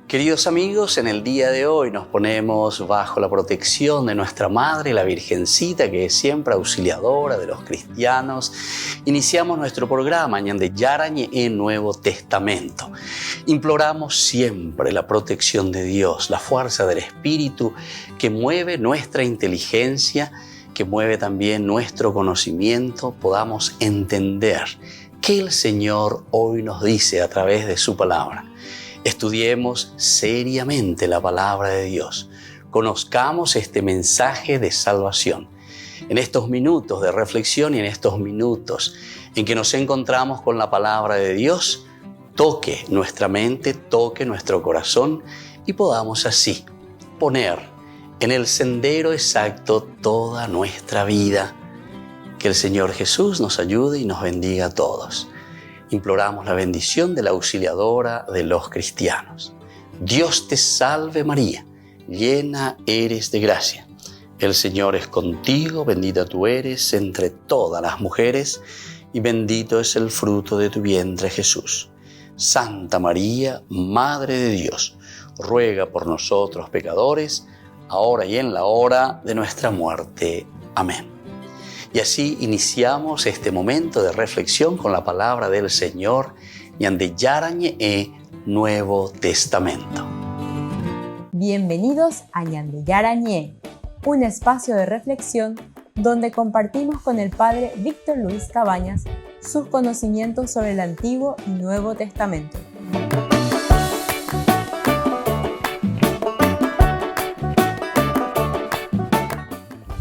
Queridos amigos, en el día de hoy nos ponemos bajo la protección de nuestra Madre, la Virgencita, que es siempre auxiliadora de los cristianos. Iniciamos nuestro programa Ñande Yarañe en Nuevo Testamento. Imploramos siempre la protección de Dios, la fuerza del Espíritu que mueve nuestra inteligencia, que mueve también nuestro conocimiento, podamos entender qué el Señor hoy nos dice a través de su palabra. Estudiemos seriamente la palabra de Dios. Conozcamos este mensaje de salvación. En estos minutos de reflexión y en estos minutos en que nos encontramos con la palabra de Dios, toque nuestra mente, toque nuestro corazón y podamos así poner en el sendero exacto toda nuestra vida. Que el Señor Jesús nos ayude y nos bendiga a todos. Imploramos la bendición de la auxiliadora de los cristianos. Dios te salve María, llena eres de gracia. El Señor es contigo, bendita tú eres entre todas las mujeres y bendito es el fruto de tu vientre Jesús. Santa María, Madre de Dios, ruega por nosotros pecadores, ahora y en la hora de nuestra muerte. Amén. Y así iniciamos este momento de reflexión con la palabra del Señor, Ñande Yarañe Nuevo Testamento. Bienvenidos a Ñande Yarañe, un espacio de reflexión donde compartimos con el Padre Víctor Luis Cabañas sus conocimientos sobre el Antiguo y Nuevo Testamento.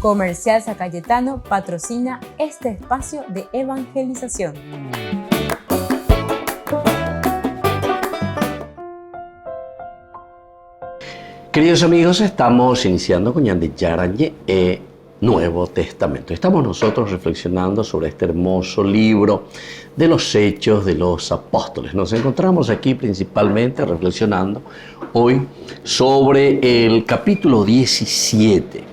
Comercial San Cayetano patrocina este espacio de evangelización. Queridos amigos, estamos iniciando con Ñande Yarañe Nuevo Testamento. Estamos nosotros reflexionando sobre este hermoso libro de los Hechos de los Apóstoles. Nos encontramos aquí principalmente reflexionando hoy sobre el capítulo 17.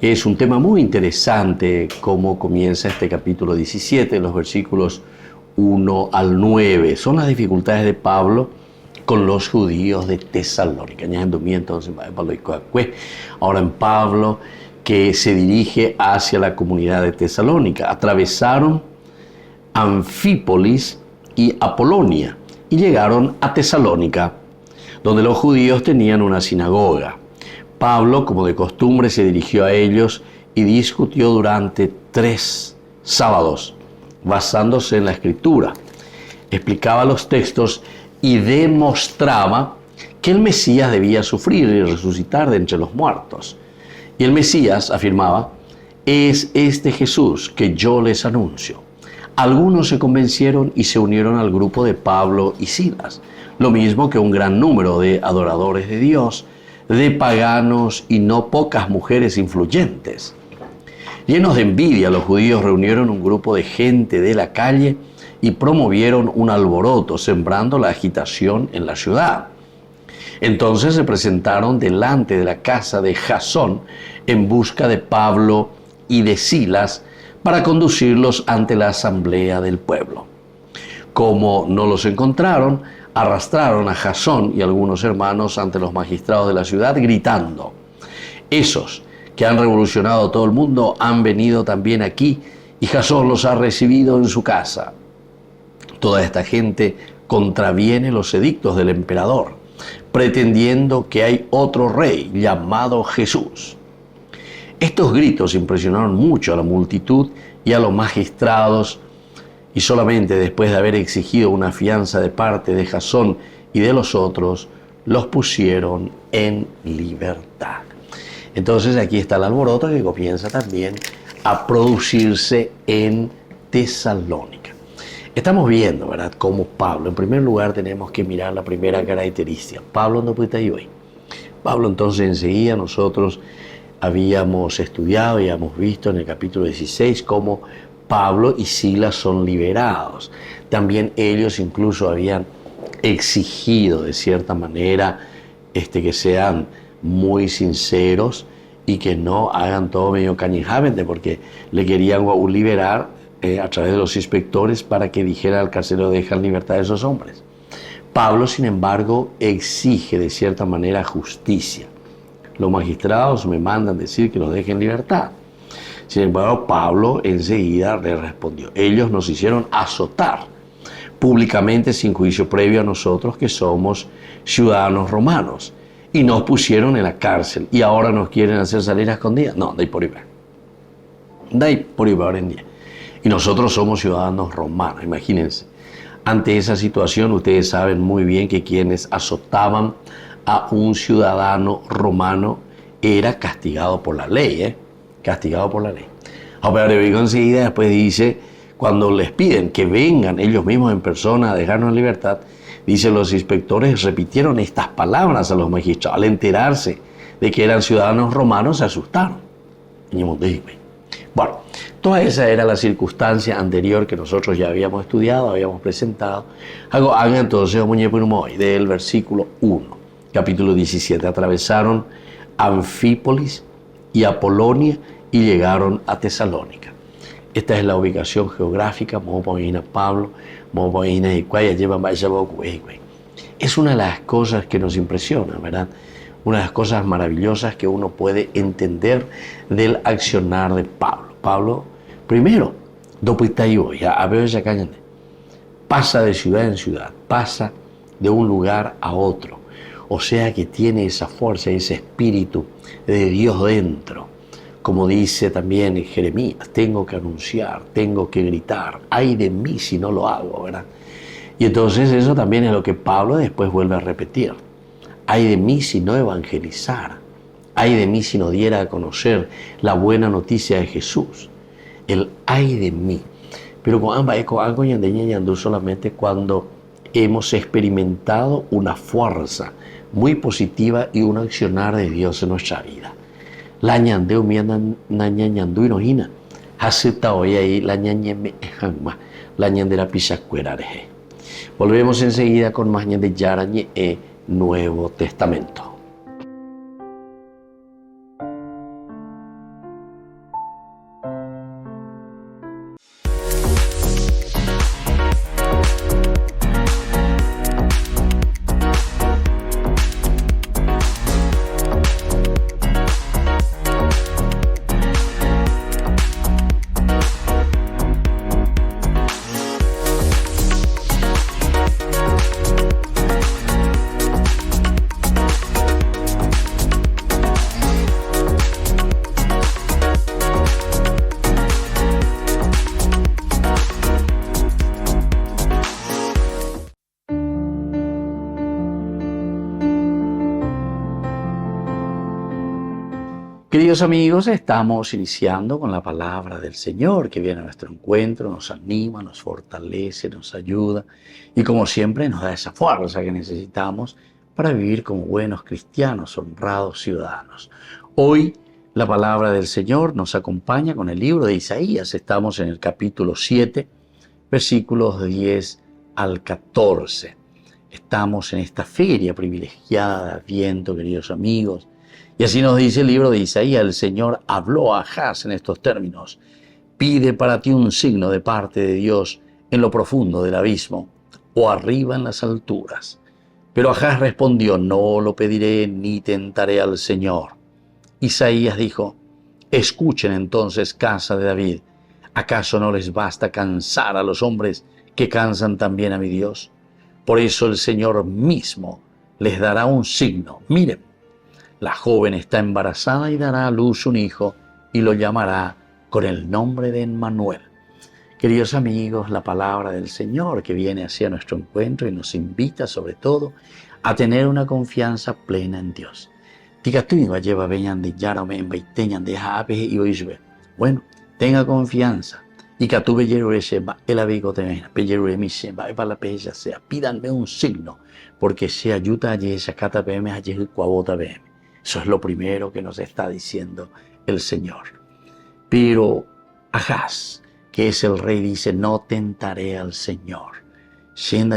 Es un tema muy interesante cómo comienza este capítulo 17, los versículos 1 al 9. Son las dificultades de Pablo con los judíos de Tesalónica. Ahora en Pablo, que se dirige hacia la comunidad de Tesalónica. Atravesaron Anfípolis y Apolonia y llegaron a Tesalónica, donde los judíos tenían una sinagoga. Pablo, como de costumbre, se dirigió a ellos y discutió durante 3 sábados, basándose en la Escritura. Explicaba los textos y demostraba que el Mesías debía sufrir y resucitar de entre los muertos. Y el Mesías, afirmaba, es este Jesús que yo les anuncio. Algunos se convencieron y se unieron al grupo de Pablo y Silas, lo mismo que un gran número de adoradores de Dios, de paganos y no pocas mujeres influyentes. Llenos de envidia, los judíos reunieron un grupo de gente de la calle y promovieron un alboroto, sembrando la agitación en la ciudad. Entonces se presentaron delante de la casa de Jasón en busca de Pablo y de Silas para conducirlos ante la asamblea del pueblo. Como no los encontraron, arrastraron a Jasón y algunos hermanos ante los magistrados de la ciudad gritando: esos que han revolucionado todo el mundo han venido también aquí y Jasón los ha recibido en su casa. Toda esta gente contraviene los edictos del emperador, pretendiendo que hay otro rey llamado Jesús. Estos gritos impresionaron mucho a la multitud y a los magistrados, y solamente después de haber exigido una fianza de parte de Jasón y de los otros, los pusieron en libertad. Entonces aquí está el alboroto que comienza también a producirse en Tesalónica. Estamos viendo, ¿verdad?, cómo Pablo, en primer lugar tenemos que mirar la primera característica. Pablo no puede estar hoy. Pablo entonces enseguida nosotros habíamos estudiado y habíamos visto en el capítulo 16 cómo Pablo y Silas son liberados. También ellos incluso habían exigido de cierta manera que sean muy sinceros y que no hagan todo medio cañijamente, porque le querían liberar a través de los inspectores para que dijera al carcelero: deja en libertad a esos hombres. Pablo, sin embargo, exige de cierta manera justicia. Los magistrados me mandan decir que los dejen en libertad. Sin embargo, Pablo enseguida le respondió: ellos nos hicieron azotar públicamente sin juicio previo a nosotros que somos ciudadanos romanos y nos pusieron en la cárcel y ahora nos quieren hacer salir a escondidas. No, dai por ahí. Dai por ahí ahora en día. Y nosotros somos ciudadanos romanos, imagínense. Ante esa situación, ustedes saben muy bien que quienes azotaban a un ciudadano romano era castigado por la ley, castigado por la ley. Ahora Pedro enseguida después dice, cuando les piden que vengan ellos mismos en persona a dejarnos en libertad, dice, los inspectores repitieron estas palabras a los magistrados. Al enterarse de que eran ciudadanos romanos, se asustaron. Bueno, toda esa era la circunstancia anterior que nosotros ya habíamos estudiado, habíamos presentado. Hagan entonces del versículo 1, capítulo 17. Atravesaron Anfípolis y Apolonia y llegaron a Tesalónica. Esta es la ubicación geográfica. Pablo, es una de las cosas que nos impresiona, ¿verdad? Una de las cosas maravillosas que uno puede entender del accionar de Pablo. Pablo, primero, pasa de ciudad en ciudad, pasa de un lugar a otro. O sea que tiene esa fuerza, ese espíritu de Dios dentro. Como dice también Jeremías, tengo que anunciar, tengo que gritar, ay de mí si no lo hago, ¿verdad? Y entonces eso también es lo que Pablo después vuelve a repetir. Ay de mí si no evangelizara, ay de mí si no diera a conocer la buena noticia de Jesús. El ay de mí. Pero con algo solamente cuando hemos experimentado una fuerza muy positiva y un accionar de Dios en nuestra vida. La ñandeu mian na ñañandu inohina. Haseta hoy ahí la ñañeme ejangma, la ñandera pisacuerareje. Volvemos enseguida con más ñande yarañe Nuevo Testamento. Queridos amigos, estamos iniciando con la palabra del Señor que viene a nuestro encuentro, nos anima, nos fortalece, nos ayuda y como siempre nos da esa fuerza que necesitamos para vivir como buenos cristianos, honrados ciudadanos. Hoy la palabra del Señor nos acompaña con el libro de Isaías. Estamos en el capítulo 7, versículos 10 al 14. Estamos en esta feria privilegiada de Adviento, queridos amigos. Y así nos dice el libro de Isaías, el Señor habló a Ahaz en estos términos. Pide para ti un signo de parte de Dios en lo profundo del abismo o arriba en las alturas. Pero Ahaz respondió, no lo pediré ni tentaré al Señor. Isaías dijo, escuchen entonces, casa de David, ¿acaso no les basta cansar a los hombres que cansan también a mi Dios? Por eso el Señor mismo les dará un signo. Miren, la joven está embarazada y dará a luz un hijo y lo llamará con el nombre de Emmanuel. Queridos amigos, la palabra del Señor que viene hacia nuestro encuentro y nos invita sobre todo a tener una confianza plena en Dios. Bueno, tenga confianza. Pídanme un signo, porque se ayuda a eso es lo primero que nos está diciendo el Señor. Pero Ahaz, que es el rey, dice, no tentaré al Señor. Sin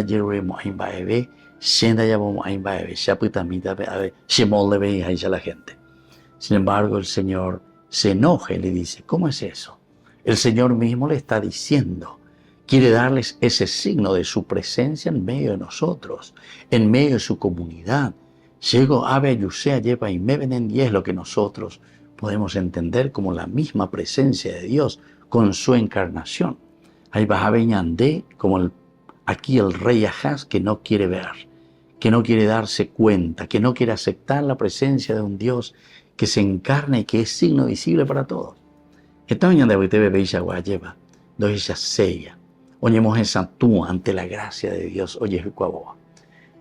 embargo, el Señor se enoja y le dice, ¿cómo es eso? El Señor mismo le está diciendo quiere darles ese signo de su presencia en medio de nosotros, en medio de su comunidad. Llego ave ayusea lleva y me venen y es lo que nosotros podemos entender como la misma presencia de Dios con su encarnación. Ahí va a veñandé como aquí el rey Ahaz que no quiere ver, que no quiere darse cuenta, que no quiere aceptar la presencia de un Dios que se encarna y que es signo visible para todos. Esta mañana de hoy te bebé y guayeva, doy ella sella, oñemos esa tú ante la gracia de Dios, oye cuaboa.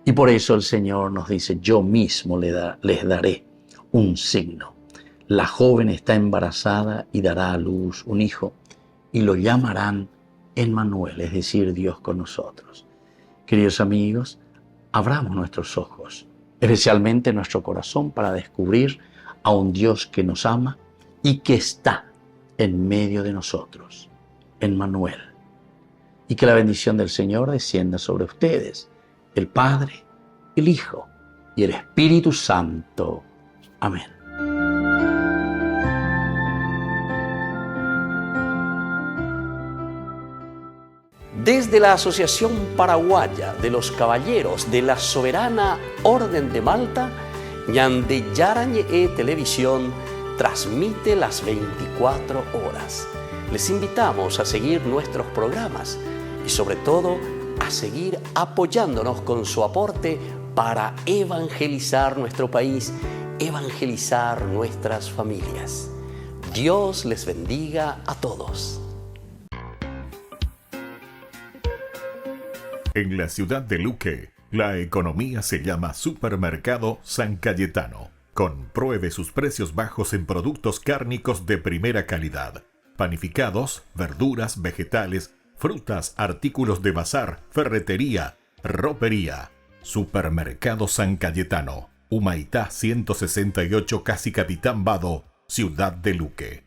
Y por eso el Señor nos dice, yo mismo les daré un signo. La joven está embarazada y dará a luz un hijo y lo llamarán Emmanuel, es decir, Dios con nosotros. Queridos amigos, abramos nuestros ojos, especialmente nuestro corazón, para descubrir a un Dios que nos ama y que está en medio de nosotros, Emmanuel. Y que la bendición del Señor descienda sobre ustedes, el Padre, el Hijo y el Espíritu Santo. Amén. Desde la Asociación Paraguaya de los Caballeros de la Soberana Orden de Malta, Ñande Yarañe Televisión transmite las 24 horas. Les invitamos a seguir nuestros programas y sobre todo a seguir apoyándonos con su aporte para evangelizar nuestro país, evangelizar nuestras familias. Dios les bendiga a todos. En la ciudad de Luque, la economía se llama Supermercado San Cayetano. Compruebe sus precios bajos en productos cárnicos de primera calidad. Panificados, verduras, vegetales, frutas, artículos de bazar, ferretería, ropería. Supermercado San Cayetano, Humaitá 168, Casi Capitán Vado, ciudad de Luque.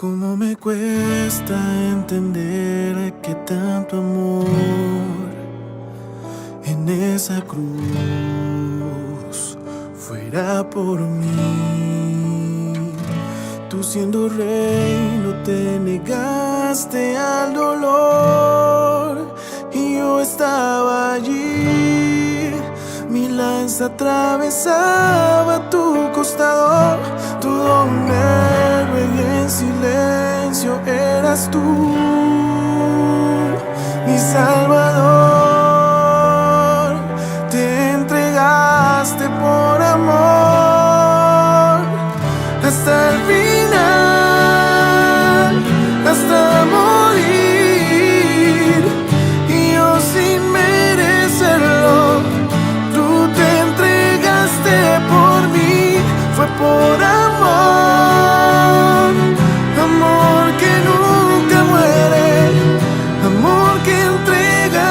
Cómo me cuesta entender que tanto amor en esa cruz fuera por mí. Tú siendo rey no te negaste al dolor y yo estaba allí. Mi lanza atravesaba tu costado, tu don héroe y en silencio eras tú, mi Salvador. Te entregaste por amor hasta el final, hasta morir, y yo sin merecerlo. Tú te entregaste por mí, fue por amor, amor que nunca muere, amor que entrega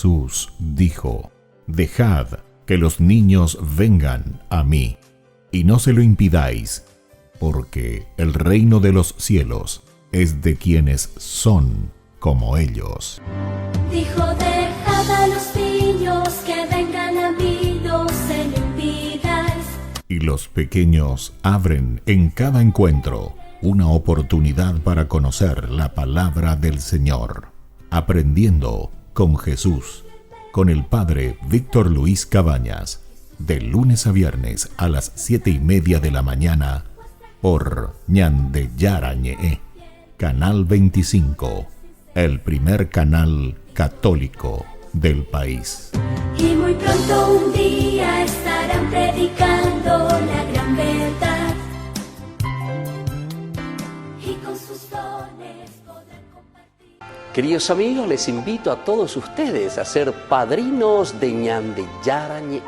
Jesús dijo: «Dejad que los niños vengan a mí, y no se lo impidáis, porque el reino de los cielos es de quienes son como ellos». Dijo: dejad a los niños que vengan a mí, no se lo impidáis. Y los pequeños abren en cada encuentro una oportunidad para conocer la palabra del Señor, aprendiendo con Jesús, con el Padre Víctor Luis Cabañas, de lunes a viernes a las 7:30 de la mañana, por Ñande Yarañe, Canal 25, el primer canal católico del país. Y muy pronto un día estarán predicando la gran verdad, y con sus dones podrán compartir. Queridos amigos, les invito a todos ustedes a ser padrinos de Ñande Yarañe.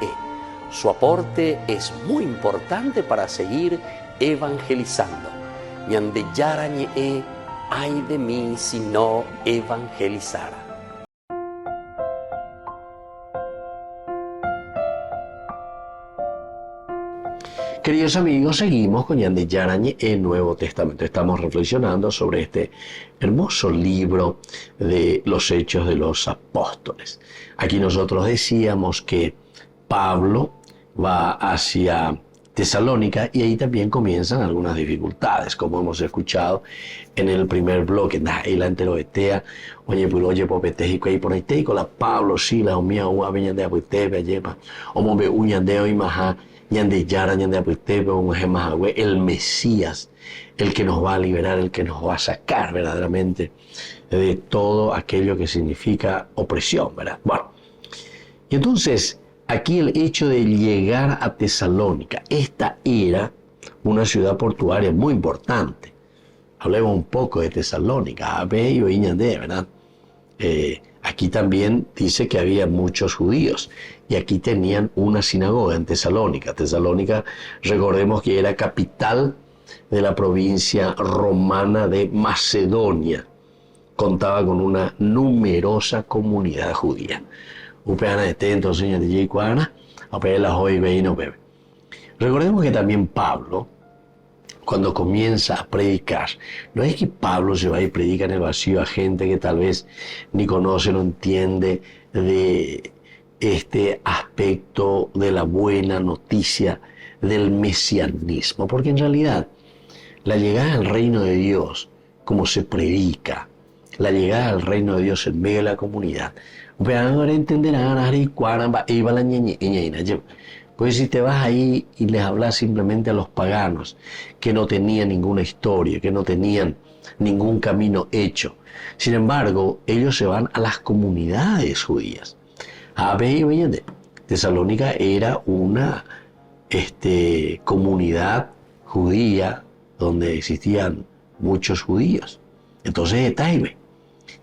Su aporte es muy importante para seguir evangelizando. Ñande Yarañe, ay de mí si no evangelizara. Queridos amigos, seguimos con Ñande Yarañe, el Nuevo Testamento. Estamos reflexionando sobre este hermoso libro de los Hechos de los Apóstoles. Aquí nosotros decíamos que Pablo va hacia Tesalónica y ahí también comienzan algunas dificultades, como hemos escuchado en el primer bloque. El anteroetea, oye, pues oye, popetejico ahí por ahí, te con la Pablo, sí, la omía, ua, veñande apuitebe, ayepa, o ve uñandeo y maja. Ñande Yara, Ñande Apuitebe, el Mesías, el que nos va a liberar, el que nos va a sacar verdaderamente de todo aquello que significa opresión, ¿verdad? Bueno, y entonces aquí el hecho de llegar a Tesalónica, esta era una ciudad portuaria muy importante. Hablemos un poco de Tesalónica, Abello y Ñande, ¿verdad? Aquí también dice que había muchos judíos y aquí tenían una sinagoga en Tesalónica. Tesalónica, recordemos que era capital de la provincia romana de Macedonia. Contaba con una numerosa comunidad judía. Recordemos que también Pablo, cuando comienza a predicar, no es que Pablo se va y predica en el vacío a gente que tal vez ni conoce, no entiende de este aspecto de la buena noticia del mesianismo, porque en realidad la llegada al reino de Dios, como se predica, la llegada al reino de Dios en medio de la comunidad, pues si te vas ahí y les hablas simplemente a los paganos que no tenían ninguna historia, que no tenían ningún camino hecho. Sin embargo, ellos se van a las comunidades judías. Tesalónica era una comunidad judía donde existían muchos judíos. Entonces, Etaibe,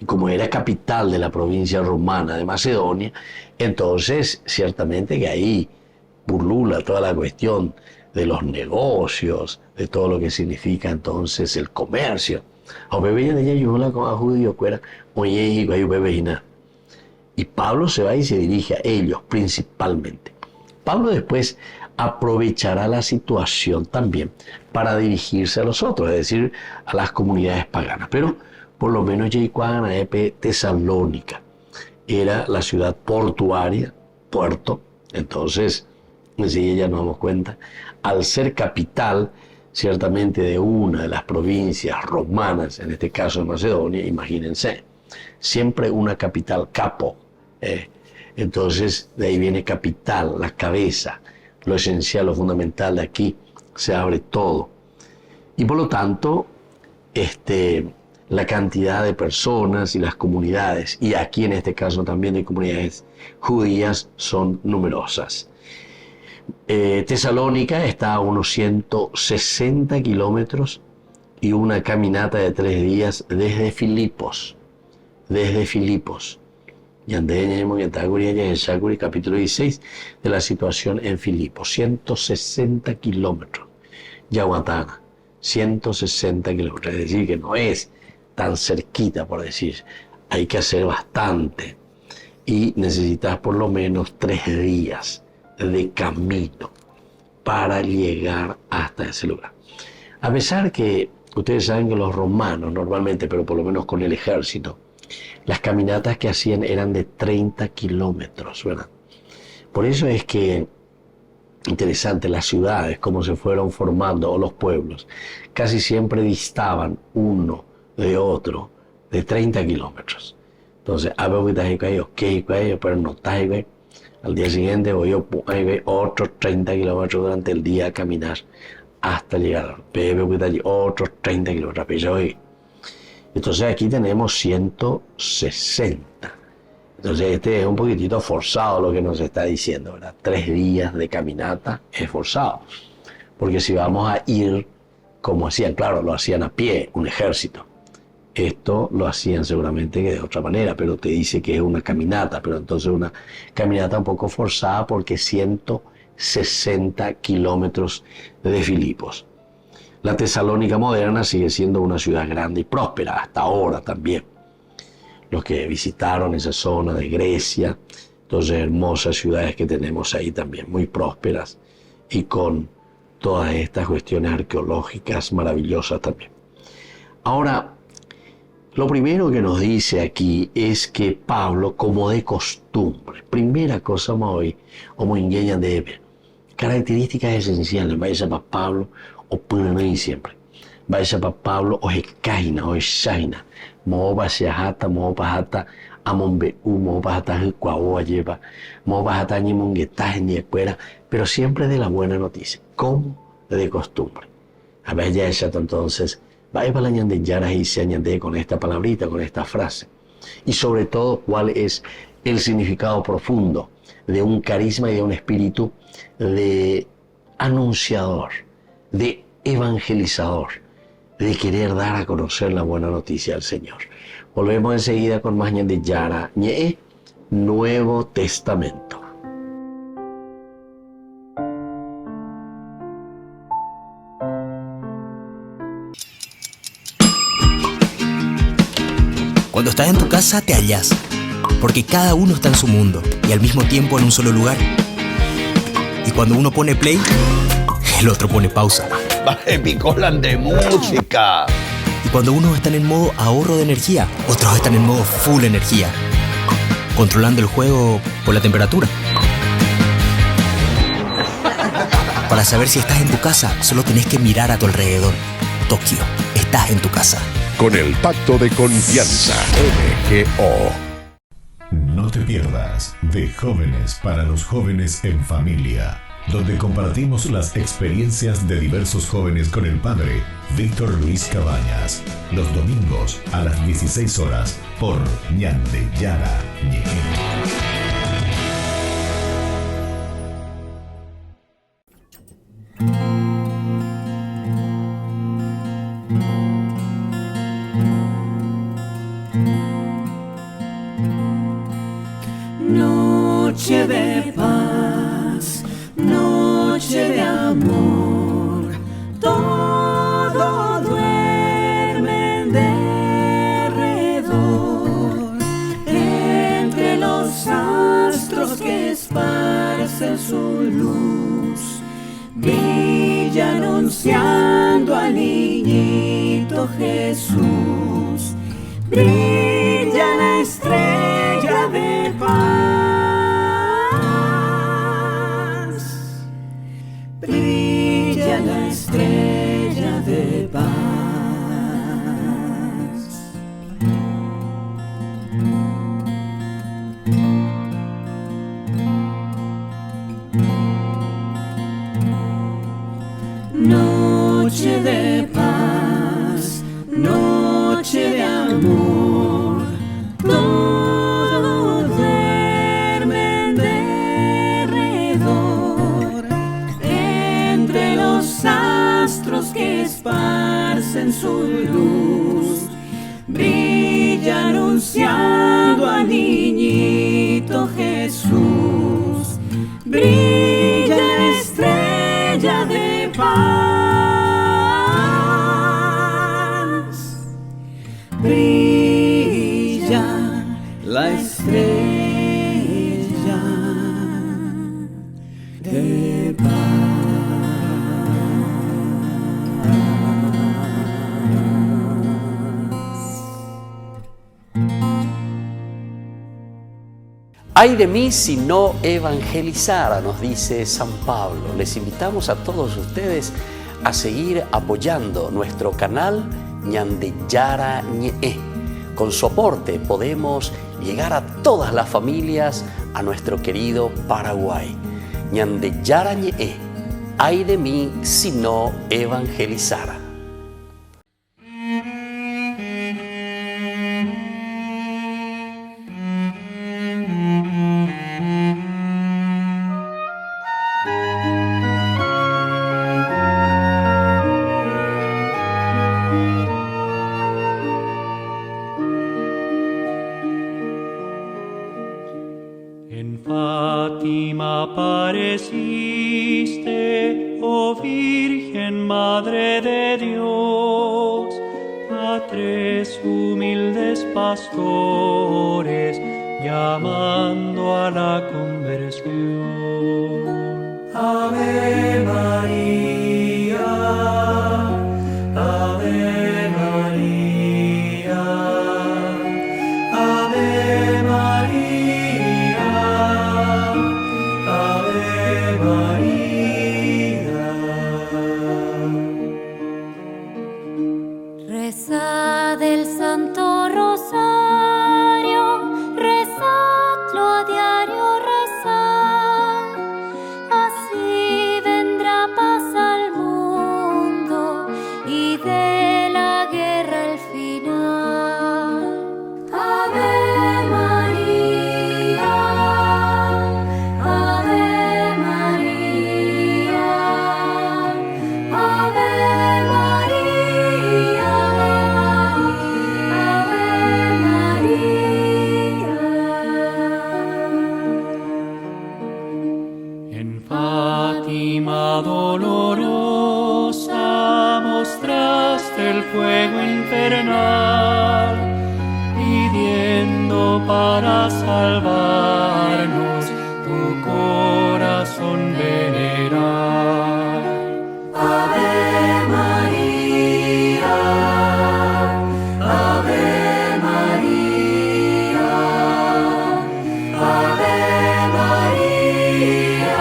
y como era capital de la provincia romana de Macedonia, entonces ciertamente que ahí burlula toda la cuestión de los negocios, de todo lo que significa entonces el comercio. Y Pablo se va y se dirige a ellos principalmente. Pablo después aprovechará la situación también para dirigirse a los otros, es decir, a las comunidades paganas. Pero por lo menos Tesalónica era la ciudad portuaria, puerto, entonces enseguida ya nos damos cuenta, al ser capital ciertamente de una de las provincias romanas, en este caso de Macedonia, imagínense, siempre una capital capo, entonces de ahí viene capital, la cabeza, lo esencial, lo fundamental de aquí, se abre todo. Y por lo tanto, la cantidad de personas y las comunidades, y aquí en este caso también de comunidades judías, son numerosas. Tesalónica está a unos 160 kilómetros y una caminata de 3 días desde Filipos. Capítulo 16 de la situación en Filipos, 160 kilómetros. Yaguatana, 160 kilómetros, es decir, que no es tan cerquita, por decir, hay que hacer bastante. y necesitas por lo menos 3 días de camino para llegar hasta ese lugar. A pesar que ustedes saben que los romanos normalmente, pero por lo menos con el ejército, las caminatas que hacían eran de 30 kilómetros, ¿verdad? Por eso es que, interesante, las ciudades, cómo se fueron formando, o los pueblos, casi siempre distaban uno de otro de 30 kilómetros. Entonces, pero no está ahí, al día siguiente voy a otros 30 kilómetros durante el día a caminar hasta llegar otros 30 kilómetros. Entonces aquí tenemos 160. Entonces este es un poquitito forzado lo que nos está diciendo, ¿verdad? 3 días de caminata es forzado. Porque si vamos a ir, como hacían, claro, lo hacían a pie, un ejército. Esto lo hacían seguramente de otra manera, pero te dice que es una caminata, pero entonces una caminata un poco forzada porque 160 kilómetros de Filipos. La Tesalónica moderna sigue siendo una ciudad grande y próspera, hasta ahora también. Los que visitaron esa zona de Grecia, entonces hermosas ciudades que tenemos ahí también, muy prósperas y con todas estas cuestiones arqueológicas maravillosas también. Ahora, lo primero que nos dice aquí es que Pablo, como de costumbre, primera cosa hoy, como engañan de ver, características esenciales, vaya para Pablo o Punanay siempre, vaya para Pablo o Hekaina o Shaina, Moba Shahata, Moba Hata, Amonbe, Moba Hata, Cuaoa lleva, Moba Hata, ni Monguetaje, ni Escuela, pero siempre de la buena noticia, como de costumbre. A ver, ya entonces, vaya para la ñande Yara y se añade con esta palabrita, con esta frase. Y sobre todo, cuál es el significado profundo de un carisma y de un espíritu de anunciador, de evangelizador, de querer dar a conocer la buena noticia del Señor. Volvemos enseguida con más ñande Yara, ñe, Nuevo Testamento. Cuando estás en tu casa te hallas, porque cada uno está en su mundo y al mismo tiempo en un solo lugar. Y cuando uno pone play, el otro pone pausa. Picolan de música. Y cuando unos están en modo ahorro de energía, otros están en modo full energía, controlando el juego por la temperatura. Para saber si estás en tu casa, solo tenés que mirar a tu alrededor. Tokio, estás en tu casa. Con el Pacto de Confianza, MGO. No te pierdas de Jóvenes para los Jóvenes en Familia, donde compartimos las experiencias de diversos jóvenes con el padre Víctor Luis Cabañas, los domingos a las 16 horas por Ñande Yara Ñe. Noche de paz, noche de amor, todo duerme en derredor, entre los astros que esparcen su luz, brilla anunciando al niñito Jesús, brilla la estrella de paz. Brilla la estrella de paz. Noche de paz, noche de amor, todo duerme en derredor, entre los astros que esparcen su luz, brilla anunciando al niñito Jesús, brilla la estrella de paz, brilla la estrella Ay de mí si no evangelizara, nos dice San Pablo. Les invitamos a todos ustedes a seguir apoyando nuestro canal Ñande Yara Ñe. Con su aporte podemos llegar a todas las familias a nuestro querido Paraguay. Ñande Yara Ñe. Ay de mí si no evangelizara. En Fátima apareciste, oh Virgen Madre de Dios, a tres humildes pastores llamando a la conversión. Ave María, Ave María, Ave María, Ave María. Rezad el Santo Rosario, rezadlo a diario, rezad. Así vendrá paz al mundo y de la guerra el final. Ave María, Ave María, Ave María, Ave María. En Fátima dolorosa mostraste el fuego infernal, pidiendo para salvarnos tu corazón venerar. Ave María, Ave María, Ave María,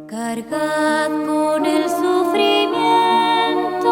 Cargad con el sufrimiento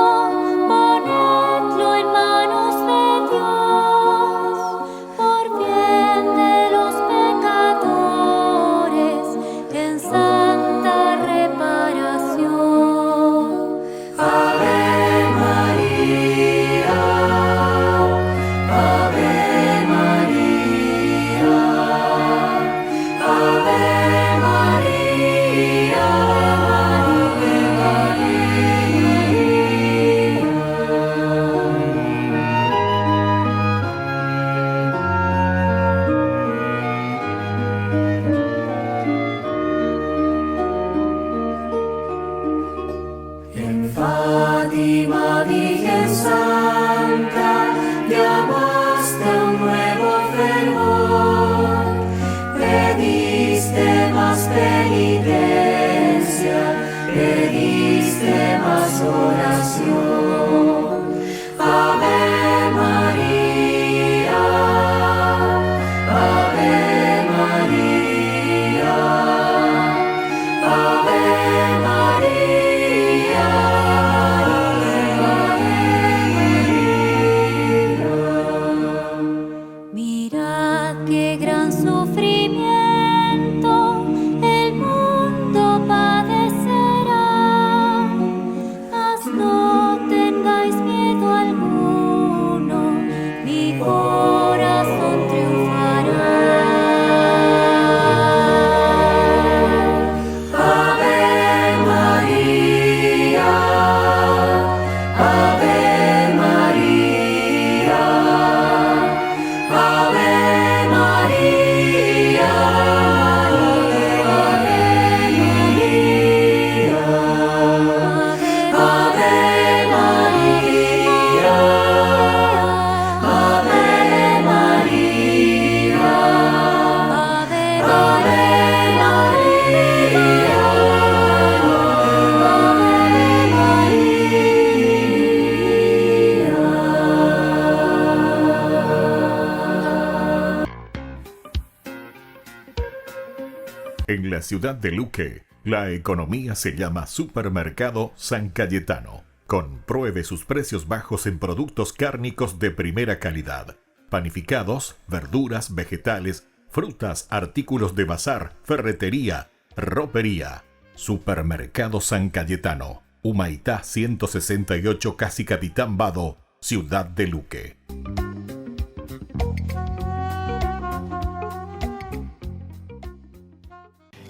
En la ciudad de Luque, la economía se llama Supermercado San Cayetano. Compruebe sus precios bajos en productos cárnicos de primera calidad. Panificados, verduras, vegetales, frutas, artículos de bazar, ferretería, ropería. Supermercado San Cayetano, Humaitá 168, casi Capitán Vado, ciudad de Luque.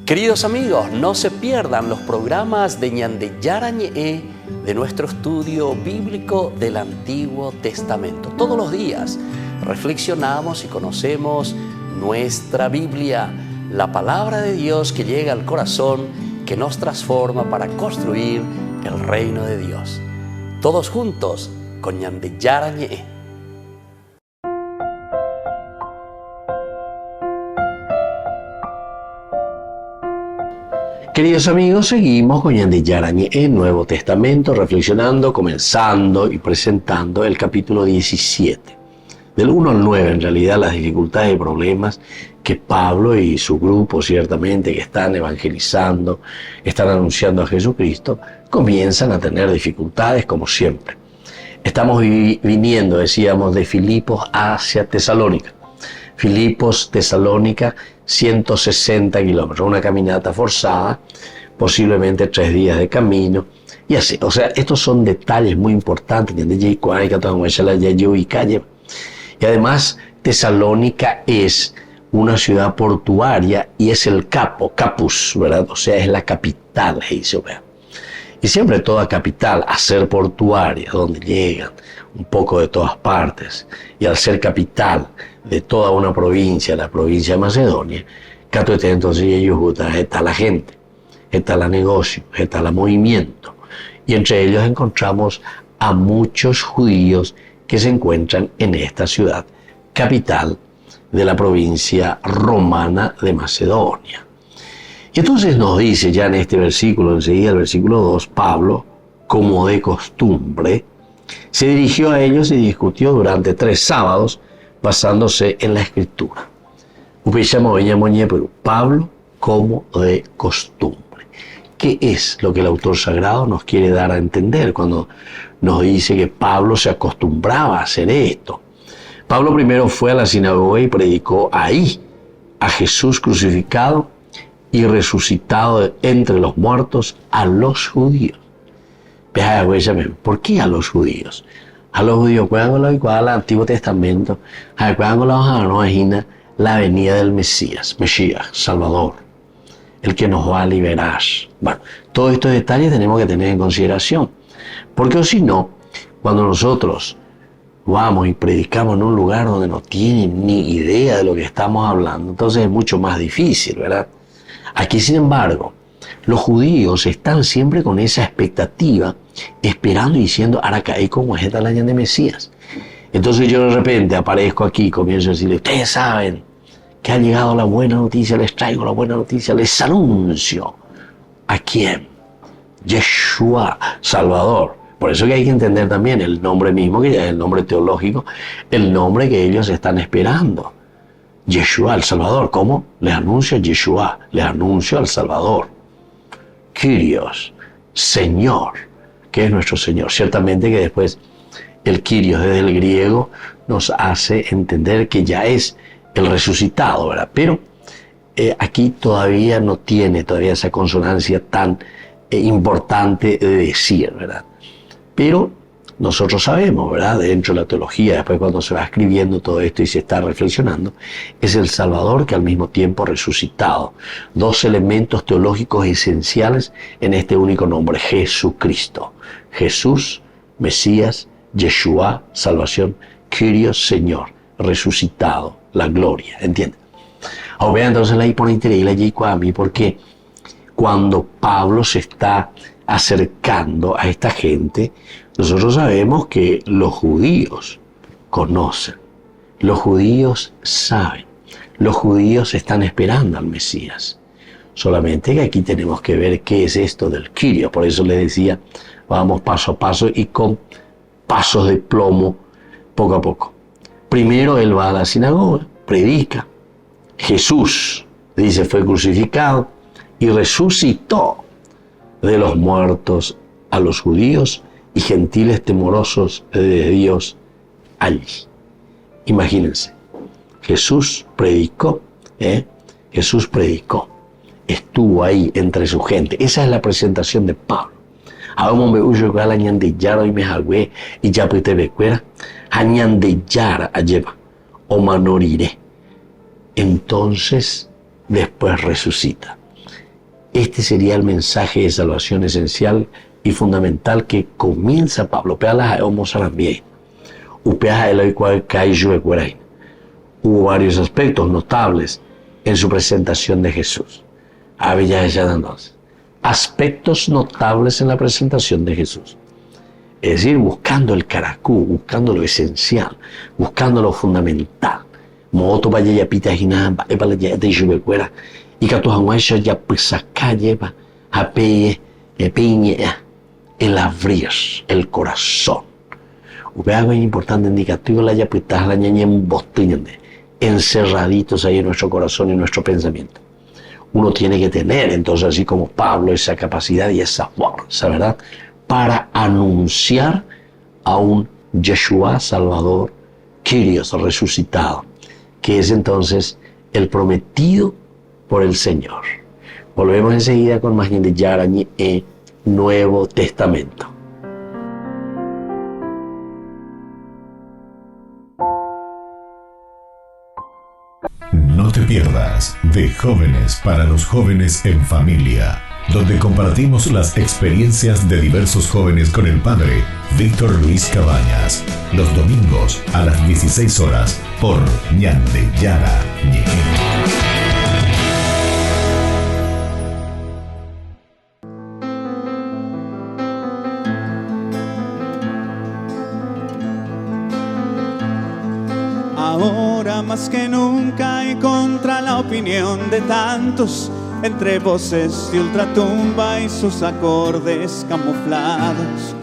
Queridos amigos, no se pierdan los programas de Ñande Yarañe de nuestro estudio bíblico del Antiguo Testamento. Todos los días reflexionamos y conocemos nuestra Biblia, la palabra de Dios que llega al corazón, que nos transforma para construir el reino de Dios. Todos juntos con Ñande Yarañe. Queridos amigos, seguimos con Ñande Yarañe en Nuevo Testamento, reflexionando, comenzando y presentando el capítulo 17. Del 1 al 9, en realidad, las dificultades y problemas que Pablo y su grupo, ciertamente, que están evangelizando, están anunciando a Jesucristo, comienzan a tener dificultades como siempre. Estamos viniendo, decíamos, de Filipos hacia Tesalónica. Filipos, Tesalónica, 160 kilómetros, una caminata forzada, posiblemente 3 días de camino, y así. O sea, estos son detalles muy importantes. Y además, Tesalónica es una ciudad portuaria y es el capus, ¿verdad? O sea, es la capital, y siempre toda capital, a ser portuaria, donde llegan un poco de todas partes, y al ser capital de toda una provincia, la provincia de Macedonia, entonces está la gente, está el negocio, está el movimiento, y entre ellos encontramos a muchos judíos que se encuentran en esta ciudad, capital de la provincia romana de Macedonia. Y entonces nos dice ya en este versículo, enseguida el versículo 2, Pablo, como de costumbre, se dirigió a ellos y discutió durante 3 sábados, basándose en la Escritura. Pero Pablo, como de costumbre. ¿Qué es lo que el autor sagrado nos quiere dar a entender cuando nos dice que Pablo se acostumbraba a hacer esto? Pablo primero fue a la sinagoga y predicó ahí a Jesús crucificado y resucitado entre los muertos a los judíos. ¿Por qué a los judíos? A los judíos, cuando lo igual al Antiguo Testamento, cuando nos imagina la venida del Mesías, Salvador, el que nos va a liberar. Bueno, todos estos detalles tenemos que tener en consideración, porque si no, cuando nosotros vamos y predicamos en un lugar donde no tienen ni idea de lo que estamos hablando, entonces es mucho más difícil, ¿verdad? Aquí, sin embargo, los judíos están siempre con esa expectativa, esperando y diciendo, ahora cae como es esta la de Mesías. Entonces yo de repente aparezco aquí y comienzo a decirle, ustedes saben que ha llegado la buena noticia, les traigo la buena noticia, les anuncio. ¿A quién? Yeshua, Salvador. Por eso que hay que entender también el nombre mismo, que ya es el nombre teológico, el nombre que ellos están esperando. Yeshua, el Salvador. ¿Cómo? Les anuncio a Yeshua, les anuncio al Salvador. Kyrios, Señor, que es nuestro Señor. Ciertamente que después el Kyrios desde el griego nos hace entender que ya es el resucitado, ¿verdad? Pero aquí todavía no tiene esa consonancia tan importante de decir, ¿verdad? Pero nosotros sabemos, ¿verdad? Dentro de la teología, después cuando se va escribiendo todo esto y se está reflexionando, es el Salvador que al mismo tiempo resucitado. 2 elementos teológicos esenciales en este único nombre, Jesucristo. Jesús, Mesías, Yeshua, salvación, Kyrios, Señor, resucitado, la gloria, ¿entienden? Ahora vean entonces la hiponente y la yicuami, porque cuando Pablo se está acercando a esta gente, nosotros sabemos que los judíos conocen, los judíos saben, los judíos están esperando al Mesías. Solamente que aquí tenemos que ver qué es esto del Kyrios. Por eso les decía, vamos paso a paso y con pasos de plomo, poco a poco. Primero él va a la sinagoga, predica. Jesús, dice, fue crucificado, y resucitó de los muertos a los judíos y gentiles temorosos de Dios allí. Imagínense, Jesús predicó, estuvo ahí entre su gente. Esa es la presentación de Pablo. Ahora me uso a la ñandillara y me jagüe y ya pues te becuera, a ñandillara a lleva, o manoriré. Entonces, después resucita. Este sería el mensaje de salvación esencial y fundamental que comienza Pablo. Hubo varios aspectos notables en su presentación de Jesús. Aspectos notables en la presentación de Jesús. Es decir, buscando el caracú, buscando lo esencial, buscando lo fundamental. Moto vaya ya pita jinamba, epala ya de jubecuera, y que tu hanguaisha ya pisaca lleva a peye, el abrir el corazón. Vea algo importante indicativo la ya pitas la ñaña en bostiñande, encerraditos ahí en nuestro corazón y en nuestro pensamiento. Uno tiene que tener, entonces, así como Pablo, esa capacidad y esa fuerza, ¿verdad?, para anunciar a un Yeshua Salvador, Kyrios, resucitado, que es entonces el prometido por el Señor. Volvemos enseguida con más de Yarañi en Nuevo Testamento. No te pierdas de Jóvenes para los Jóvenes en Familia, donde compartimos las experiencias de diversos jóvenes con el padre Víctor Luis Cabañas, los domingos a las 16 horas por Ñande Yara Ñeje. Ahora más que nunca y contra la opinión de tantos, entre voces de ultratumba y sus acordes camuflados,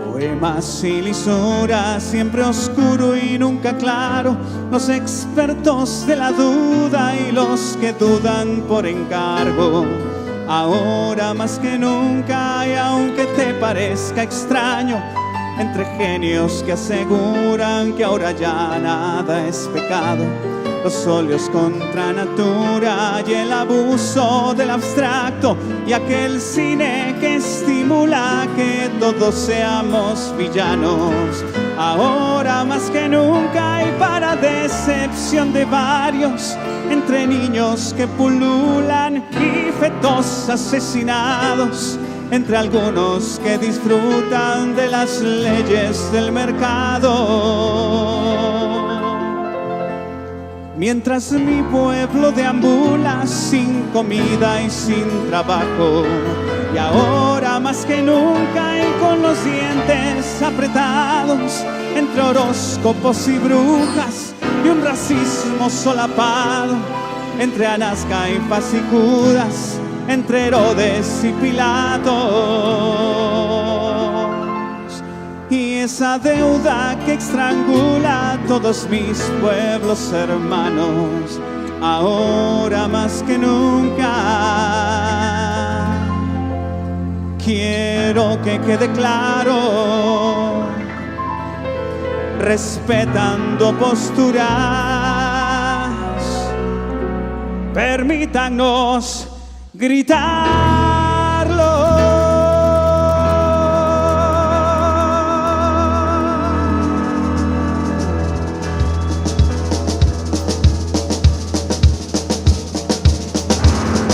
poemas y lisuras, siempre oscuro y nunca claro, los expertos de la duda y los que dudan por encargo. Ahora más que nunca, y aunque te parezca extraño, entre genios que aseguran que ahora ya nada es pecado, los óleos contra natura y el abuso del abstracto, y aquel cine que estimula que todos seamos villanos. Ahora más que nunca, y para decepción de varios, entre niños que pululan y fetos asesinados, entre algunos que disfrutan de las leyes del mercado. Mientras mi pueblo deambula sin comida y sin trabajo, y ahora más que nunca y con los dientes apretados, entre horóscopos y brujas y un racismo solapado, entre Anasca y Paz y Judas, entre Herodes y Pilatos, y esa deuda que estrangula a todos mis pueblos hermanos, ahora más que nunca quiero que quede claro, respetando posturas, permítanos gritarlo.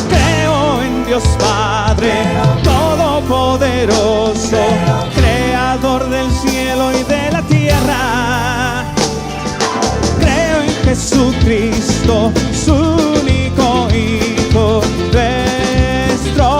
Creo en Dios Padre Todopoderoso, Creador del cielo y de la tierra. Creo en Jesucristo, su único Hijo, nuestro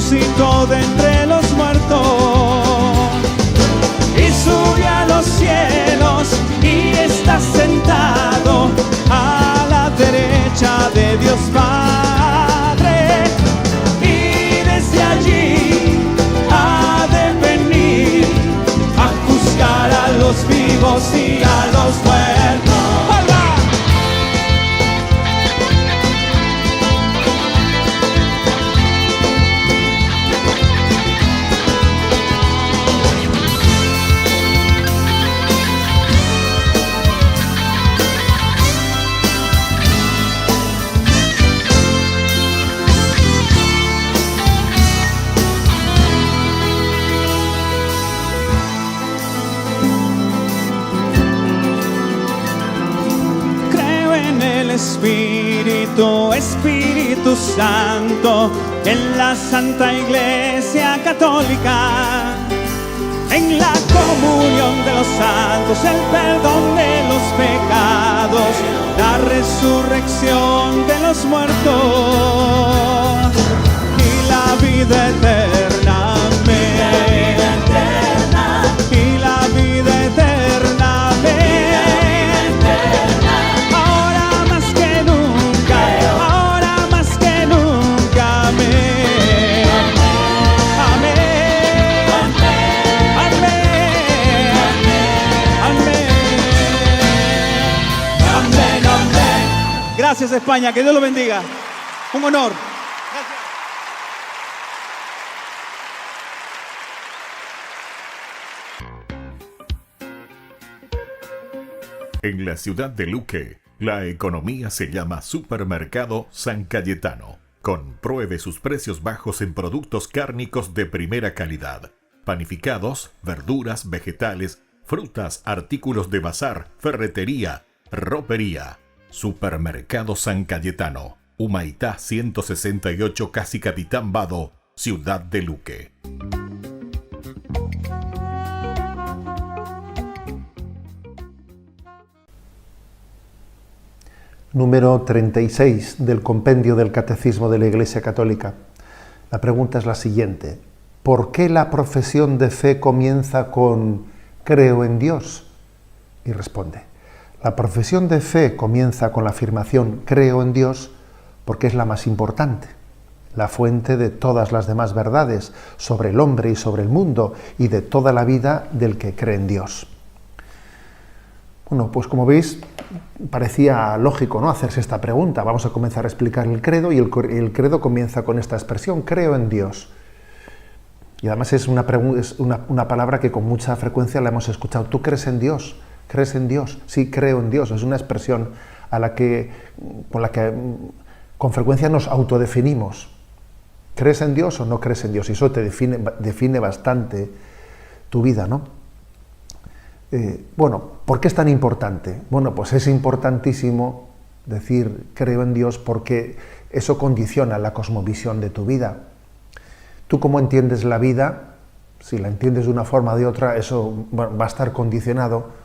resucitó de entre los muertos y subió a los cielos y está sentado a la derecha de Dios Padre, y desde allí ha de venir a juzgar a los vivos y a los muertos. Espíritu Santo, en la Santa Iglesia Católica, en la comunión de los santos, el perdón de los pecados, la resurrección de los muertos y la vida eterna. Amén. Y la vida eterna. Amén. Gracias, España, que Dios lo bendiga. Un honor. En la ciudad de Luque, la economía se llama Supermercado San Cayetano. Compruebe sus precios bajos en productos cárnicos de primera calidad. Panificados, verduras, vegetales, frutas, artículos de bazar, ferretería, ropería. Supermercado San Cayetano, Humaitá 168, Casi Capitán Vado, ciudad de Luque. Número 36 del Compendio del Catecismo de la Iglesia Católica. La pregunta es la siguiente: ¿por qué la profesión de fe comienza con creo en Dios? Y responde: la profesión de fe comienza con la afirmación creo en Dios porque es la más importante, la fuente de todas las demás verdades sobre el hombre y sobre el mundo y de toda la vida del que cree en Dios. Bueno, pues como veis, parecía lógico, ¿no?, hacerse esta pregunta. Vamos a comenzar a explicar el credo y el credo comienza con esta expresión, creo en Dios. Y además es una palabra que con mucha frecuencia la hemos escuchado. ¿Tú crees en Dios? ¿Crees en Dios? Sí, creo en Dios. Es una expresión con la que con frecuencia nos autodefinimos. ¿Crees en Dios o no crees en Dios? Y eso te define bastante tu vida, ¿no? Bueno, ¿por qué es tan importante? Bueno, pues es importantísimo decir creo en Dios porque eso condiciona la cosmovisión de tu vida. Tú cómo entiendes la vida, si la entiendes de una forma o de otra, eso va a estar condicionado.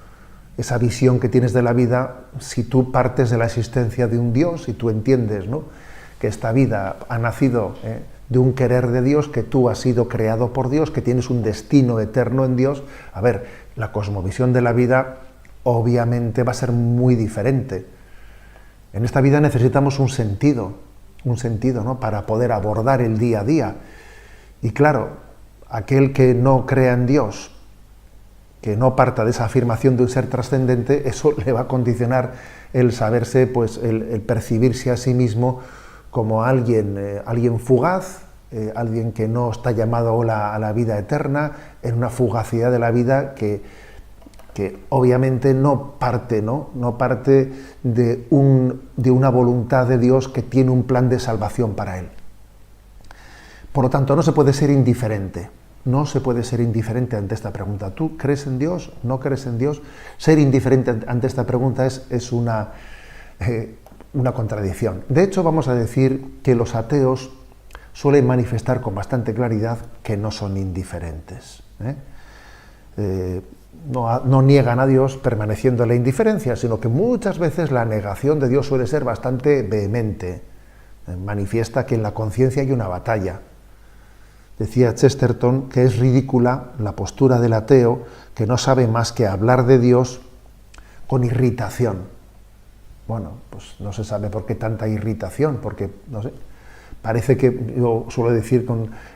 Esa visión que tienes de la vida, si tú partes de la existencia de un Dios y tú entiendes, ¿no?, que esta vida ha nacido de un querer de Dios, que tú has sido creado por Dios, que tienes un destino eterno en Dios, a ver, la cosmovisión de la vida obviamente va a ser muy diferente. En esta vida necesitamos un sentido, ¿no?, para poder abordar el día a día. Y claro, aquel que no crea en Dios, que no parta de esa afirmación de un ser trascendente, eso le va a condicionar el saberse, pues el percibirse a sí mismo como alguien fugaz, alguien que no está llamado a la vida eterna, en una fugacidad de la vida que obviamente no parte de una voluntad de Dios que tiene un plan de salvación para él. Por lo tanto, no se puede ser indiferente. No se puede ser indiferente ante esta pregunta. ¿Tú crees en Dios? ¿No crees en Dios? Ser indiferente ante esta pregunta es una contradicción. De hecho, vamos a decir que los ateos suelen manifestar con bastante claridad que no son indiferentes. No niegan a Dios permaneciendo en la indiferencia, sino que muchas veces la negación de Dios suele ser bastante vehemente. Manifiesta que en la conciencia hay una batalla. Decía Chesterton que es ridícula la postura del ateo que no sabe más que hablar de Dios con irritación. Bueno, pues no se sabe por qué tanta irritación, porque, no sé, parece que, yo suelo decir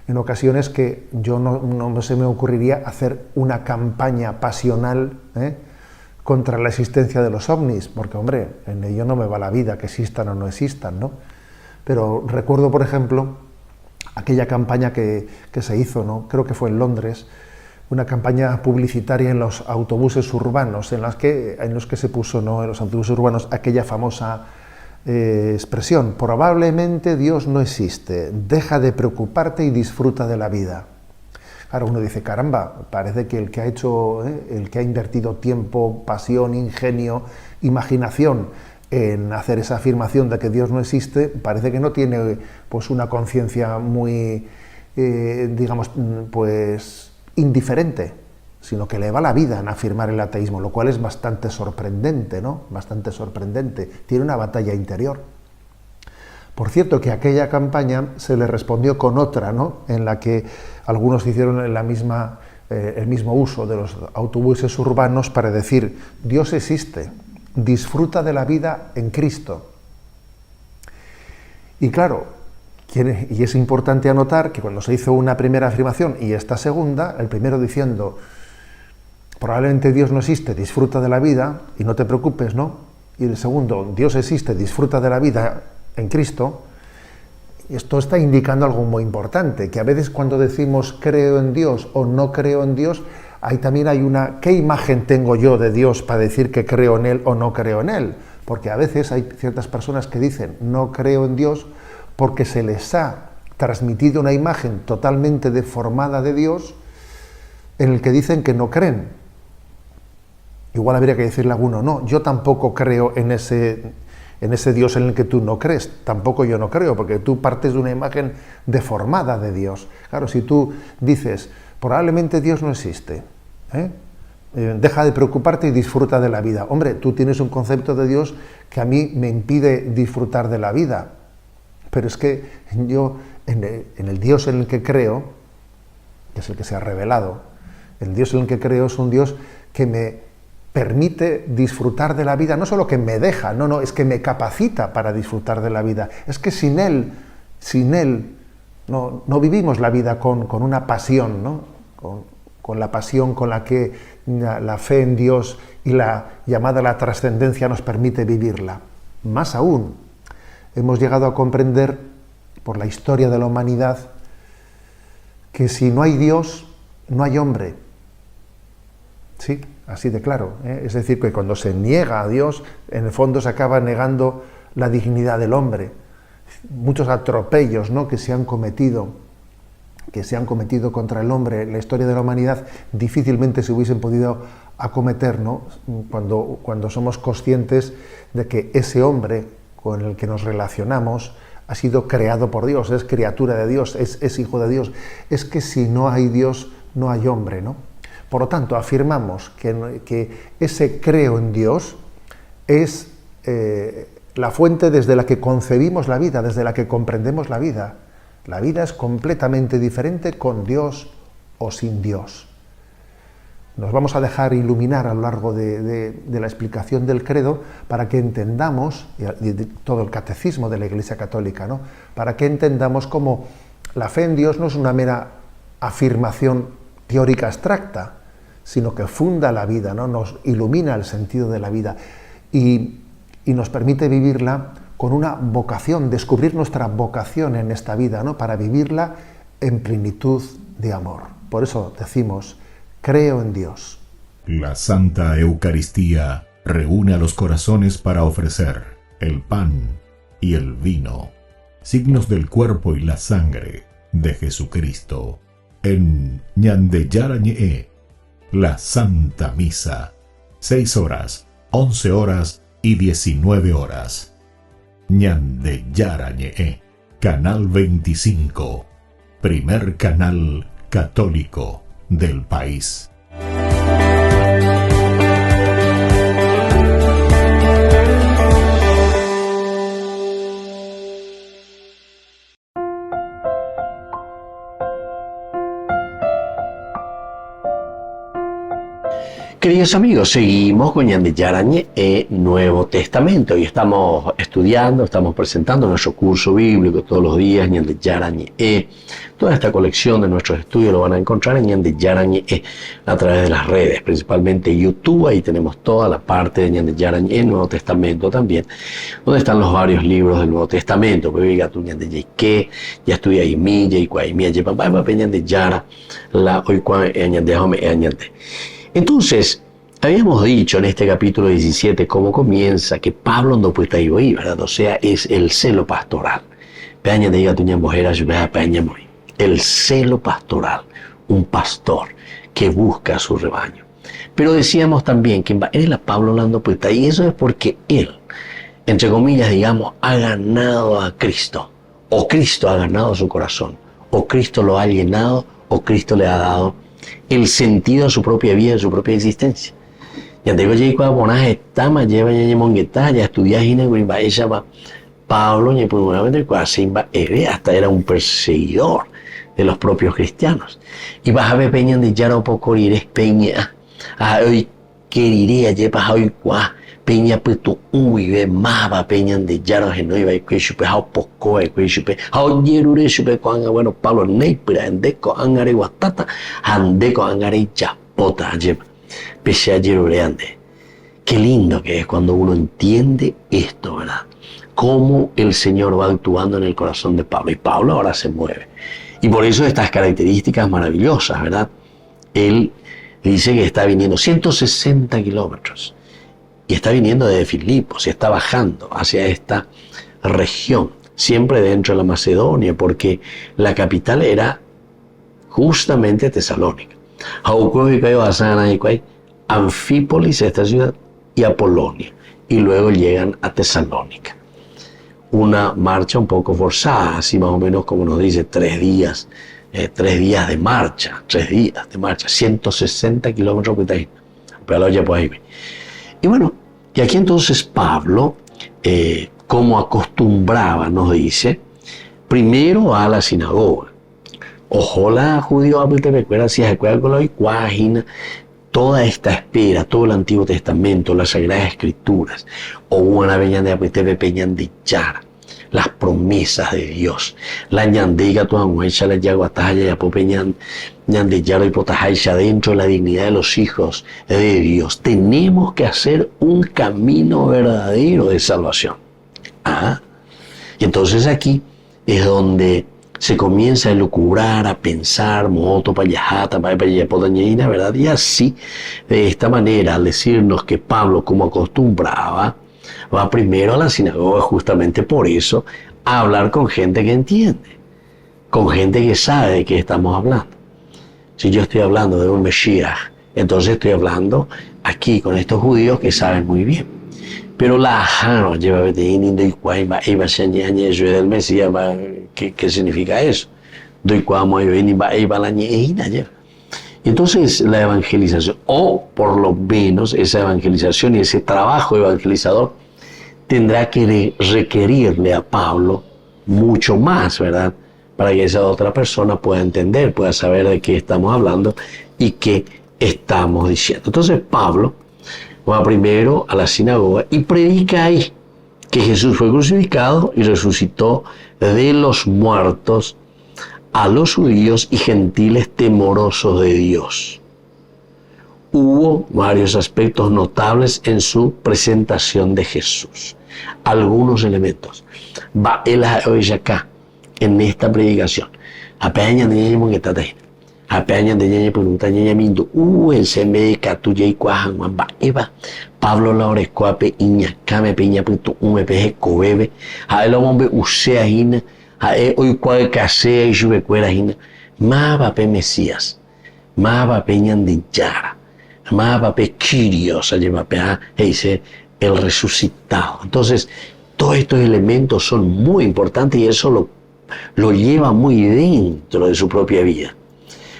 en ocasiones que yo no se me ocurriría hacer una campaña pasional contra la existencia de los ovnis, porque, hombre, en ello no me va la vida, que existan o no existan, ¿no? Pero recuerdo, por ejemplo, aquella campaña que se hizo, ¿no? Creo que fue en Londres, una campaña publicitaria en los autobuses urbanos, en los que se puso, ¿no?, en los autobuses urbanos aquella famosa expresión: probablemente Dios no existe, deja de preocuparte y disfruta de la vida. Claro, uno dice, caramba, parece que el que ha invertido tiempo, pasión, ingenio, imaginación en hacer esa afirmación de que Dios no existe, parece que no tiene pues una conciencia muy, digamos, pues indiferente, sino que le va la vida en afirmar el ateísmo, lo cual es bastante sorprendente, ¿no? Bastante sorprendente. Tiene una batalla interior. Por cierto, que aquella campaña se le respondió con otra, ¿no?, en la que algunos hicieron el mismo uso de los autobuses urbanos para decir: Dios existe, disfruta de la vida en Cristo. Y claro, y es importante anotar que cuando se hizo una primera afirmación y esta segunda, el primero diciendo probablemente Dios no existe, disfruta de la vida y no te preocupes, ¿no?, y el segundo, Dios existe, disfruta de la vida en Cristo, esto está indicando algo muy importante, que a veces cuando decimos creo en Dios o no creo en Dios, ahí también hay ¿qué imagen tengo yo de Dios para decir que creo en Él o no creo en Él? Porque a veces hay ciertas personas que dicen no creo en Dios porque se les ha transmitido una imagen totalmente deformada de Dios en el que dicen que no creen. Igual habría que decirle a alguno, no, yo tampoco creo en ese Dios en el que tú no crees, tampoco yo no creo, porque tú partes de una imagen deformada de Dios. Claro, si tú dices, probablemente Dios no existe, deja de preocuparte y disfruta de la vida. Hombre, tú tienes un concepto de Dios que a mí me impide disfrutar de la vida, pero es que yo, en el Dios en el que creo, que es el que se ha revelado, el Dios en el que creo es un Dios que me permite disfrutar de la vida, no solo que me deja, no, es que me capacita para disfrutar de la vida. Es que sin Él no vivimos la vida con una pasión, ¿no? Con la pasión con la que la fe en Dios y la llamada a la trascendencia nos permite vivirla. Más aún, hemos llegado a comprender por la historia de la humanidad que si no hay Dios, no hay hombre. Sí, así de claro, ¿eh? Es decir, que cuando se niega a Dios, en el fondo se acaba negando la dignidad del hombre. Muchos atropellos, ¿no?, que se han cometido contra el hombre en la historia de la humanidad difícilmente se hubiesen podido acometer, ¿no?, cuando somos conscientes de que ese hombre con el que nos relacionamos ha sido creado por Dios, es criatura de Dios, es hijo de Dios. Es que si no hay Dios, no hay hombre, ¿no? Por lo tanto, afirmamos que ese creo en Dios es la fuente desde la que concebimos la vida, desde la que comprendemos la vida. La vida es completamente diferente con Dios o sin Dios. Nos vamos a dejar iluminar a lo largo de la explicación del credo para que entendamos, y de todo el catecismo de la Iglesia Católica, ¿no?, para que entendamos cómo la fe en Dios no es una mera afirmación teórica abstracta, sino que funda la vida, ¿no?, nos ilumina el sentido de la vida y nos permite vivirla con una vocación, descubrir nuestra vocación en esta vida, ¿no?, para vivirla en plenitud de amor. Por eso decimos, creo en Dios. La Santa Eucaristía reúne a los corazones para ofrecer el pan y el vino, signos del cuerpo y la sangre de Jesucristo. En Ñandeyarañe'e, la Santa Misa, 6 horas, 11 horas y 19 horas. Ñandeyarañe'e, Canal 25, primer canal católico del país. Queridos amigos, seguimos con Ñande Yarañe Nuevo Testamento y estamos estudiando, estamos presentando nuestro curso bíblico todos los días, Ñande Yarañe. Toda esta colección de nuestros estudios lo van a encontrar en Ñande Yarañe a través de las redes, principalmente YouTube. Ahí tenemos toda la parte de Ñande Yarañe Nuevo Testamento también, donde están los varios libros del Nuevo Testamento. Pues diga tú Ñande Yeke, ya estudia ahí Milla y Cuaimía, Yepa, Ñande Yara, la hoy Ñande Home, Ñande. Entonces, habíamos dicho en este capítulo 17 cómo comienza, que Pablo no puede estar ahí, ¿verdad? O sea, es el celo pastoral. El celo pastoral, un pastor que busca a su rebaño. Pero decíamos también que él a Pablo hablando pues y eso es porque él, entre comillas, digamos, ha ganado a Cristo, o Cristo ha ganado su corazón, o Cristo lo ha llenado, o Cristo le ha dado el sentido a su propia vida, a su propia existencia. Ya te digo, ya estudias Pablo, hasta era un perseguidor de los propios cristianos. Y vas a ver peña de Yara o poco eres peña, hoy queriría llevar hoy cuá, peña pues tu ve más peña de Yara no iba a que ha poco ha yerure chupe cuanga bueno Pablo neipira endeco angare guatata andeco angare chapota lleva pese a yerure ande. Qué lindo que es cuando uno entiende esto, ¿verdad? Cómo el Señor va actuando en el corazón de Pablo. Y Pablo ahora se mueve. Y por eso estas características maravillosas, ¿verdad? Él dice que está viniendo 160 kilómetros. Y está viniendo desde Filipos y está bajando hacia esta región. Siempre dentro de la Macedonia, porque la capital era justamente Tesalónica. Anfípolis, esta ciudad, y Apolonia. Y luego llegan a Tesalónica. Una marcha un poco forzada, así más o menos como nos dice, 3 días de marcha, 160 kilómetros por ahí. Pero ya por ahí. Y bueno, y aquí entonces Pablo, como acostumbraba, nos dice, primero a la sinagoga. Ojalá judío si se acuerdan con la cuágina, toda esta espera, todo el Antiguo Testamento, las Sagradas Escrituras, o una veña de apetebe peñan de Yara, las promesas de Dios. La ñandega tu anguecha la yaguataya ya popeñan ñande Yara y potajaisha dentro de la dignidad de los hijos de Dios. Tenemos que hacer un camino verdadero de salvación. Y entonces aquí es donde se comienza a elucubrar, a pensar, moto, payajata, payapotañeina, ¿verdad? Y así, de esta manera, al decirnos que Pablo, como acostumbraba, va primero a la sinagoga, justamente por eso, a hablar con gente que entiende, con gente que sabe de qué estamos hablando. Si yo estoy hablando de un Mesías, entonces estoy hablando aquí con estos judíos que saben muy bien. Pero la ajano lleva del Mesías, ¿qué significa eso? Entonces la evangelización, o por lo menos esa evangelización y ese trabajo evangelizador, tendrá que requerirle a Pablo mucho más, ¿verdad? Para que esa otra persona pueda entender, pueda saber de qué estamos hablando y qué estamos diciendo. Entonces Pablo va primero a la sinagoga y predica ahí que Jesús fue crucificado y resucitó de los muertos a los judíos y gentiles temorosos de Dios. Hubo varios aspectos notables en su presentación de Jesús. Algunos elementos. Va él hoy acá, en esta predicación. Apeña de ñaña monguetata. Apeña de ñaña pregunta ñaña mindo. El seme de catuya y cuajan va eva. Pablo la orescoape iña came peña punto peje cobebe. A él hombre usea hina. A él hoy cual casea y jubecuera hina. Maba pe Mesías. Maba peñan de Yara. Maba pe Kyrios. Allá pe dice el resucitado. Entonces, todos estos elementos son muy importantes y eso lo lleva muy dentro de su propia vida.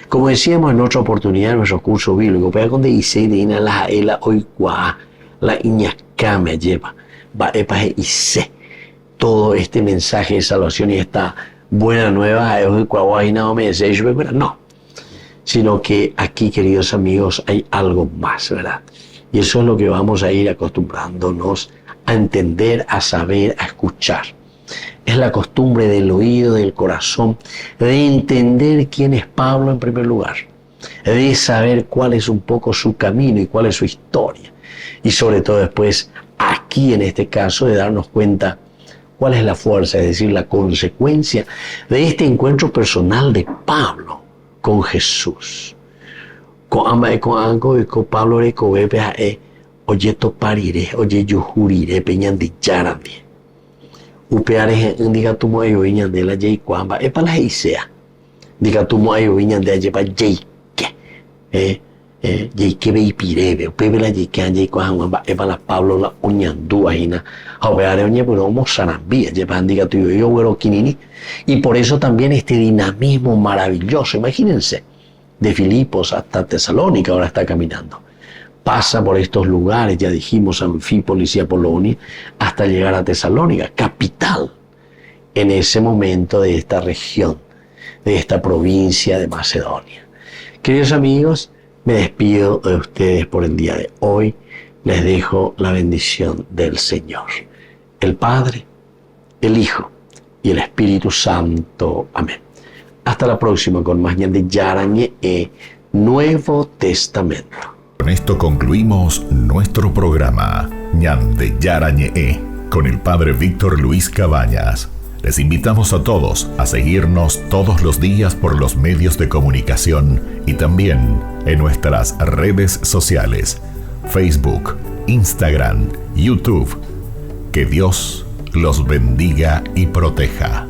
Como decíamos en otra oportunidad en nuestro curso bíblico, pero cuando dice de ina la ela hoy cuá la iñacame lleva va epaje y sé todo este mensaje de salvación y esta buena nueva hoy cuá no me dice no, sino que aquí, queridos amigos, hay algo más, ¿verdad? Y eso es lo que vamos a ir acostumbrándonos a entender, a saber, a escuchar. Es la costumbre del oído, del corazón, de entender quién es Pablo en primer lugar, de saber cuál es un poco su camino y cuál es su historia. Y sobre todo después, aquí en este caso, de darnos cuenta cuál es la fuerza, es decir, la consecuencia de este encuentro personal de Pablo con Jesús. Con Pablo oye toparire, oye yujurire, peñan de yarandie. Upeare indica tu mo ayo viñan de la jay cuamba, epa la isea. Diga tu mo ayo viñan de ayepa jayke. Jayke be ipirebe, upepe la jayke an jay cuamba, epa la Pablo la uñandu ahina. Aupeare oñe pero homo sarambía, yepa diga tu yo güero kinini. Y por eso también este dinamismo maravilloso, imagínense, de Filipos hasta Tesalónica ahora está caminando. Pasa por estos lugares, ya dijimos, Anfípolis y Apolonia, hasta llegar a Tesalónica, capital, en ese momento de esta región, de esta provincia de Macedonia. Queridos amigos, me despido de ustedes por el día de hoy. Les dejo la bendición del Señor, el Padre, el Hijo y el Espíritu Santo. Amén. Hasta la próxima con más de Yarañe Nuevo Testamento. Con esto concluimos nuestro programa Ñande Yarañe con el Padre Víctor Luis Cabañas. Les invitamos a todos a seguirnos todos los días por los medios de comunicación y también en nuestras redes sociales, Facebook, Instagram, YouTube. Que Dios los bendiga y proteja.